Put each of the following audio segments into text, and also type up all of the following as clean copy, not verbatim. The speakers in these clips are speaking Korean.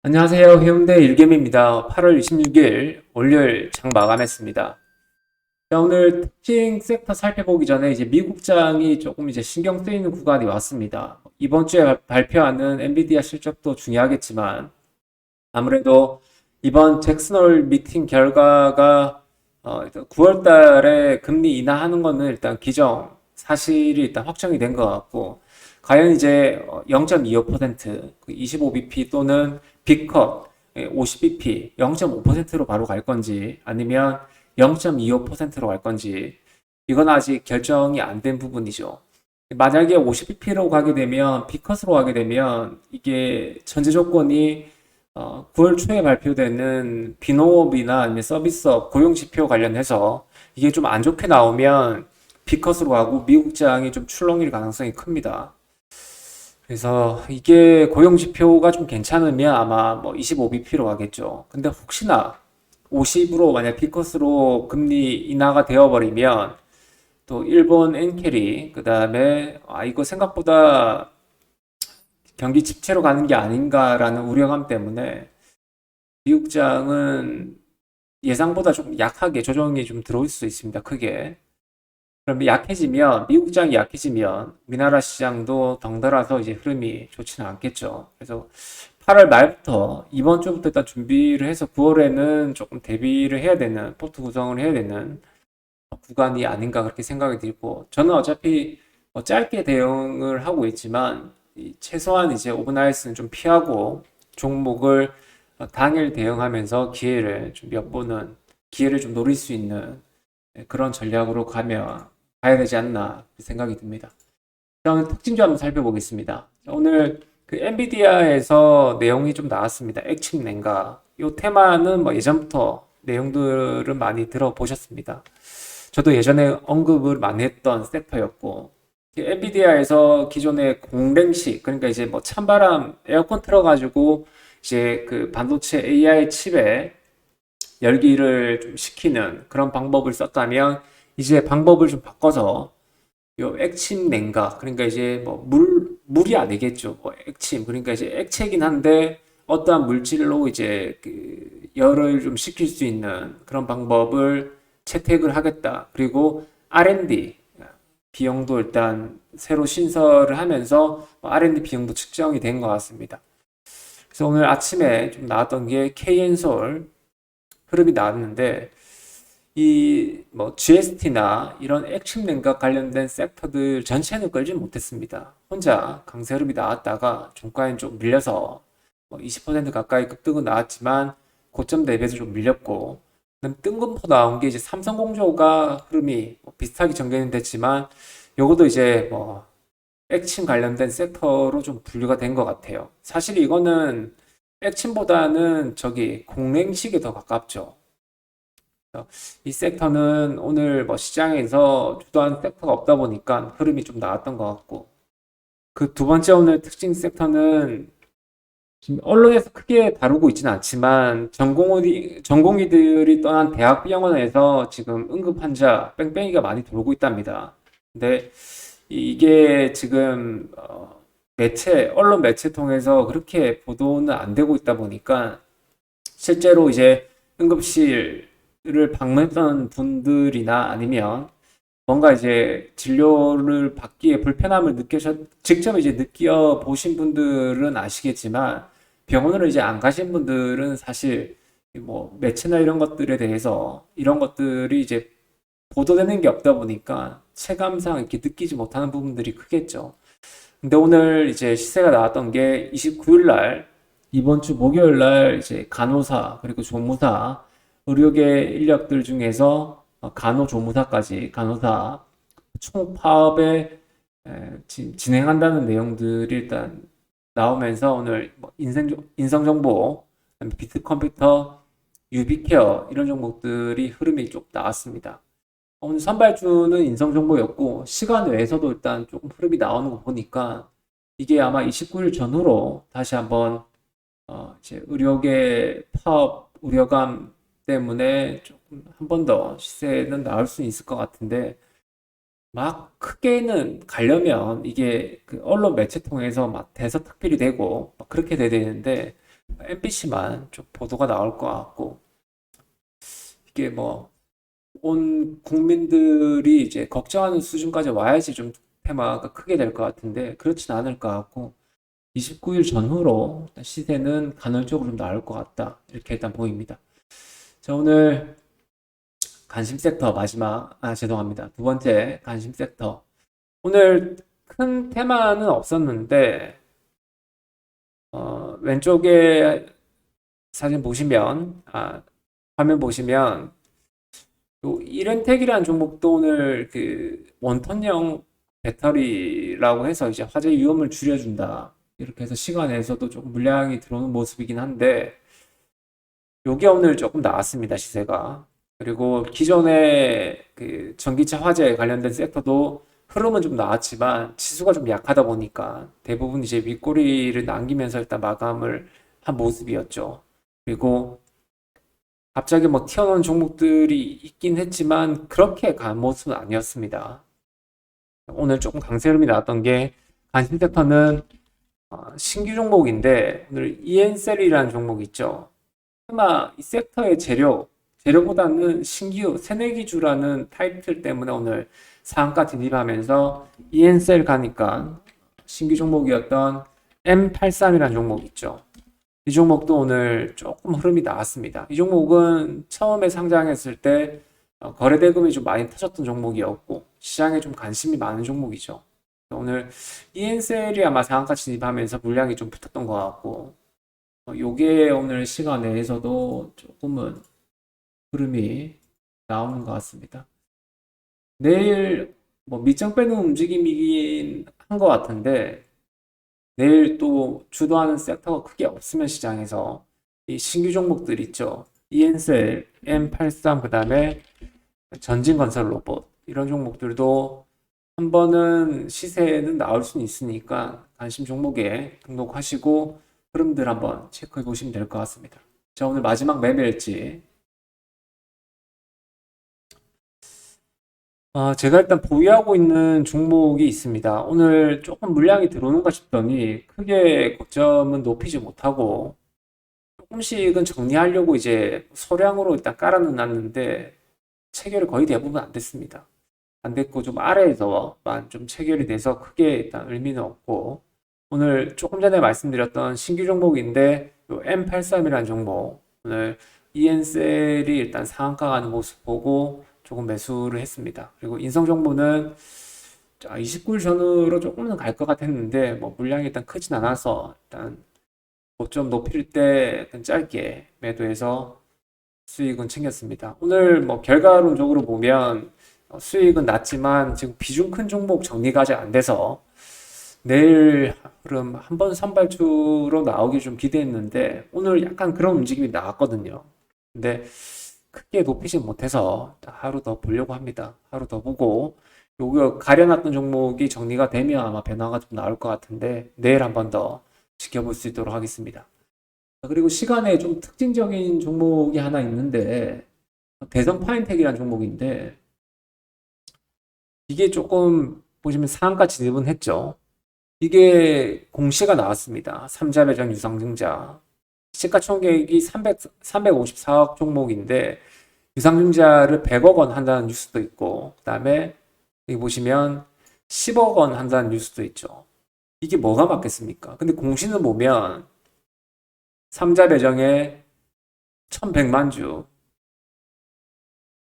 안녕하세요. 해운대 일겜입니다. 8월 26일 월요일 장 마감했습니다. 자, 오늘 특징 섹터 살펴보기 전에 이제 미국장이 조금 이제 신경 쓰이는 구간이 왔습니다. 이번 주에 발표하는 엔비디아 실적도 중요하겠지만 아무래도 이번 잭슨홀 미팅 결과가 9월 달에 금리 인하하는 거는 일단 기정 사실이 일단 확정이 된 것 같고 과연 이제 0.25% 25bp 또는 빅컷 50bp 0.5%로 바로 갈 건지 아니면 0.25%로 갈 건지 이건 아직 결정이 안 된 부분이죠. 만약에 50bp로 가게 되면 빅컷으로 가게 되면 이게 전제 조건이 9월 초에 발표되는 비농업이나 아니면 서비스업 고용 지표 관련해서 이게 좀 안 좋게 나오면 B컷으로 가고 미국장이 좀 출렁일 가능성이 큽니다. 그래서 이게 고용 지표가 좀 괜찮으면 아마 뭐 25bp로 가겠죠. 근데 혹시나 50으로 만약 B컷으로 금리 인하가 되어버리면 또 일본 엔캐리 그다음에 이거 생각보다 경기 침체로 가는 게 아닌가라는 우려감 때문에 미국장은 예상보다 좀 약하게 조정이 좀 들어올 수 있습니다. 크게. 그럼 약해지면 미국장이 약해지면 우리나라 시장도 덩달아서 이제 흐름이 좋지는 않겠죠. 그래서 8월 말부터 이번 주부터 일단 준비를 해서 9월에는 조금 대비를 해야 되는 포트 구성을 해야 되는 구간이 아닌가 그렇게 생각이 들고 저는 어차피 뭐 짧게 대응을 하고 있지만 최소한 이제 오버나이트는 좀 피하고 종목을 당일 대응하면서 기회를 좀 몇 번은 기회를 좀 노릴 수 있는 그런 전략으로 가야 되지 않나 생각이 듭니다. 그럼 특징 좀 한번 살펴보겠습니다. 오늘 그 엔비디아에서 내용이 좀 나왔습니다. 액침 냉각. 이 테마는 뭐 예전부터 내용들은 많이 들어보셨습니다. 저도 예전에 언급을 많이 했던 섹터였고, 엔비디아에서 기존의 공랭식, 그러니까 이제 뭐 찬바람 에어컨 틀어가지고 이제 그 반도체 AI 칩에 열기를 좀 식히는 그런 방법을 썼다면, 이제 방법을 좀 바꿔서 요 액침 냉각, 그러니까 이제 뭐 물이 아니겠죠. 뭐 액침, 그러니까 이제 액체긴 한데 어떠한 물질로 이제 그 열을 좀 식힐 수 있는 그런 방법을 채택을 하겠다. 그리고 R&D 비용도 일단 새로 신설을 하면서 R&D 비용도 측정이 된 것 같습니다. 그래서 오늘 아침에 좀 나왔던 게 KN솔 흐름이 나왔는데 이 뭐 GST나 이런 액침 냉각 관련된 섹터들 전체는 끌지 못했습니다. 혼자 강세 흐름이 나왔다가 종가엔 좀 밀려서 뭐 20% 가까이 급등은 나왔지만 고점 대비해서 좀 밀렸고 뜬금포 나온 게 이제 삼성공조가 흐름이 뭐 비슷하게 전개는 됐지만 요것도 이제 뭐 액침 관련된 섹터로 좀 분류가 된 것 같아요. 사실 이거는 액침보다는 저기 공랭식에 더 가깝죠. 이 섹터는 오늘 뭐 시장에서 주도한 섹터가 없다 보니까 흐름이 좀 나왔던 것 같고 그 두 번째 오늘 특징 섹터는 지금 언론에서 크게 다루고 있지는 않지만 전공의들이 떠난 대학병원에서 지금 응급 환자 뺑뺑이가 많이 돌고 있답니다. 근데 이게 지금 언론 매체 통해서 그렇게 보도는 안 되고 있다 보니까 실제로 이제 응급실을 방문했던 분들이나 아니면 뭔가 이제 진료를 받기에 불편함을 직접 이제 느껴보신 분들은 아시겠지만 병원으로 이제 안 가신 분들은 사실 뭐 매체나 이런 것들에 대해서 이런 것들이 이제 보도되는 게 없다 보니까 체감상 이렇게 느끼지 못하는 부분들이 크겠죠. 근데 오늘 이제 시세가 나왔던 게 29일 날 이번 주 목요일 날 이제 간호사 그리고 조무사 의료계 인력들 중에서 간호조무사까지 간호사 총파업에 진행한다는 내용들이 일단 나오면서 오늘 뭐 인성정보, 비트컴퓨터, 유비케어 이런 종목들이 흐름이 좀 나왔습니다. 오늘 선발주는 인성정보였고 시간 외에서도 일단 조금 흐름이 나오는 거 보니까 이게 아마 29일 전후로 다시 한번 이제 의료계 파업 우려감 때문에 조금 한 번 더 시세는 나올 수 있을 것 같은데 막 크게는 가려면 이게 그 언론 매체 통해서 막 대서특필이 되고 막 그렇게 돼야 되는데 MBC만 좀 보도가 나올 것 같고, 이게 뭐 온 국민들이 이제 걱정하는 수준까지 와야지 좀 테마가 크게 될 것 같은데 그렇진 않을 것 같고 29일 전후로 일단 시세는 간헐적으로 좀 나올 것 같다. 이렇게 일단 보입니다. 자, 오늘 관심 섹터 마지막, 죄송합니다. 두 번째 관심 섹터. 오늘 큰 테마는 없었는데, 왼쪽에 사진 보시면, 화면 보시면, 또 이렌텍이라는 종목도 오늘 그 원톤형 배터리라고 해서 이제 화재 위험을 줄여준다. 이렇게 해서 시간에서도 조금 물량이 들어오는 모습이긴 한데, 요게 오늘 조금 나왔습니다, 시세가. 그리고 기존의 그 전기차 화재 관련된 섹터도 흐름은 좀 나왔지만 지수가 좀 약하다 보니까 대부분 이제 윗꼬리를 남기면서 일단 마감을 한 모습이었죠. 그리고 갑자기 뭐 튀어나온 종목들이 있긴 했지만 그렇게 간 모습은 아니었습니다. 오늘 조금 강세 흐름이 나왔던 게 관심 섹터는 신규 종목인데 오늘 EN셀이라는 종목 있죠. 아마 이 섹터의 재료보다는 신규 새내기주라는 타이틀 때문에 오늘 상한가 진입하면서 EN셀 가니까 신규 종목이었던 M83이라는 종목 있죠. 이 종목도 오늘 조금 흐름이 나왔습니다. 이 종목은 처음에 상장했을 때 거래 대금이 좀 많이 터졌던 종목이었고 시장에 좀 관심이 많은 종목이죠. 오늘 EN셀이 아마 상한가 진입하면서 물량이 좀 붙었던 것 같고 요게 오늘 시간 내에서도 조금은 흐름이 나오는 것 같습니다. 내일 뭐 밑장 빼는 움직임이긴 한 것 같은데 내일 또 주도하는 섹터가 크게 없으면 시장에서 이 신규 종목들 있죠. EN셀, M83, 그 다음에 전진건설 로봇 이런 종목들도 한 번은 시세는 나올 수는 있으니까 관심 종목에 등록하시고 흐름들 한번 체크해 보시면 될 것 같습니다. 자, 오늘 마지막 매매일지. 제가 일단 보유하고 있는 종목이 있습니다. 오늘 조금 물량이 들어오는가 싶더니 크게 고점은 높이지 못하고 조금씩은 정리하려고 이제 소량으로 일단 깔아놨는데 체결이 거의 대부분 안 됐습니다. 안 됐고 좀 아래에서만 좀 체결이 돼서 크게 일단 의미는 없고 오늘 조금 전에 말씀드렸던 신규 종목인데 요 M83이라는 종목 오늘 EN셀이 일단 상한가 가는 모습 보고 조금 매수를 했습니다. 그리고 인성 정보는 29일 전후로 조금은 갈 것 같았는데 뭐 물량이 일단 크진 않아서 일단 고점 높일 때 일단 짧게 매도해서 수익은 챙겼습니다. 오늘 뭐 결과론적으로 보면 수익은 낮지만 지금 비중 큰 종목 정리가 아직 안 돼서 내일 흐름 한번 선발주로 나오기 좀 기대했는데 오늘 약간 그런 움직임이 나왔거든요. 근데 크게 높이지 못해서 하루 더 보려고 합니다. 하루 더 보고 요거 가려놨던 종목이 정리가 되면 아마 변화가 좀 나올 것 같은데 내일 한번 더 지켜볼 수 있도록 하겠습니다. 그리고 시간에 좀 특징적인 종목이 하나 있는데 대성 파인텍이라는 종목인데 이게 조금 보시면 상한가 진입은 했죠. 이게 공시가 나왔습니다. 삼자배전 유상증자. 시가총액이 354억 종목인데 유상증자를 100억 원 한다는 뉴스도 있고 그다음에 여기 보시면 10억 원 한다는 뉴스도 있죠. 이게 뭐가 맞겠습니까? 근데 공시는 보면 삼자 배정에 1100만 주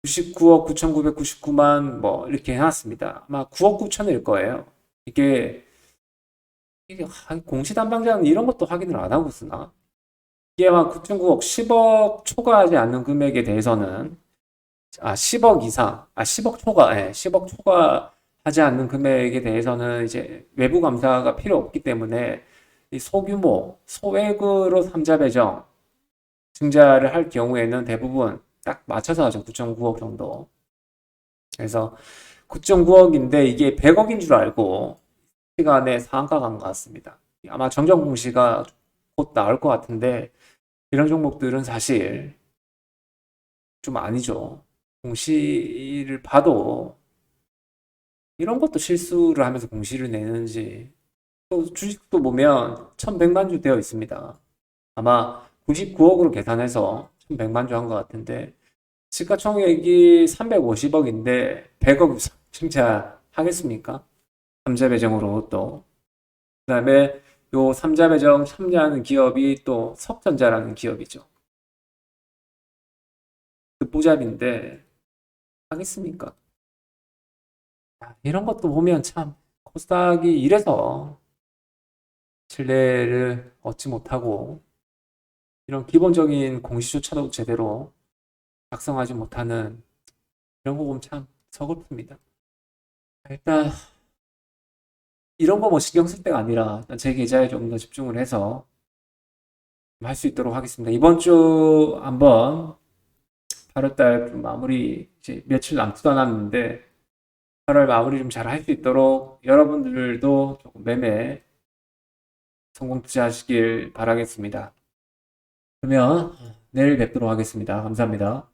99억 9999만 뭐 이렇게 해놨습니다. 아마 9억 9천일 거예요. 이게 공시 담당자는 이런 것도 확인을 안 하고 쓰나? 이게 아마 9.9억 10억 초과하지 않는 금액에 대해서는 10억 이상 10억 초과 10억 초과하지 않는 금액에 대해서는 이제 외부 감사가 필요 없기 때문에 이 소규모 소액으로 삼자 배정 증자를 할 경우에는 대부분 딱 맞춰서 하죠. 9.9억 정도. 그래서 9.9억인데 이게 100억인 줄 알고 시간에 상한가 간 것 같습니다. 아마 정정 공시가 곧 나올 것 같은데 이런 종목들은 사실 좀 아니죠. 공시를 봐도 이런 것도 실수를 하면서 공시를 내는지 또 주식도 보면 1100만 주 되어 있습니다. 아마 99억으로 계산해서 1100만 주 한 것 같은데 시가총액이 350억인데 100억 증자하겠습니까? 삼자 배정으로 또. 그다음에 요 삼자 배정 참여하는 기업이 또 석전자라는 기업이죠. 듣보잡인데 하겠습니까? 이런 것도 보면 참 코스닥이 이래서 신뢰를 얻지 못하고 이런 기본적인 공시조차도 제대로 작성하지 못하는 이런 거 보면 참 서글픕니다. 일단 이런 거 뭐 신경 쓸 때가 아니라 일단 제 계좌에 좀 더 집중을 해서 할 수 있도록 하겠습니다. 이번 주 한번 8월달 좀 마무리 이제 며칠 남지도 않았는데 8월 마무리 좀 잘 할 수 있도록 여러분들도 조금 매매 성공 투자하시길 바라겠습니다. 그러면 내일 뵙도록 하겠습니다. 감사합니다.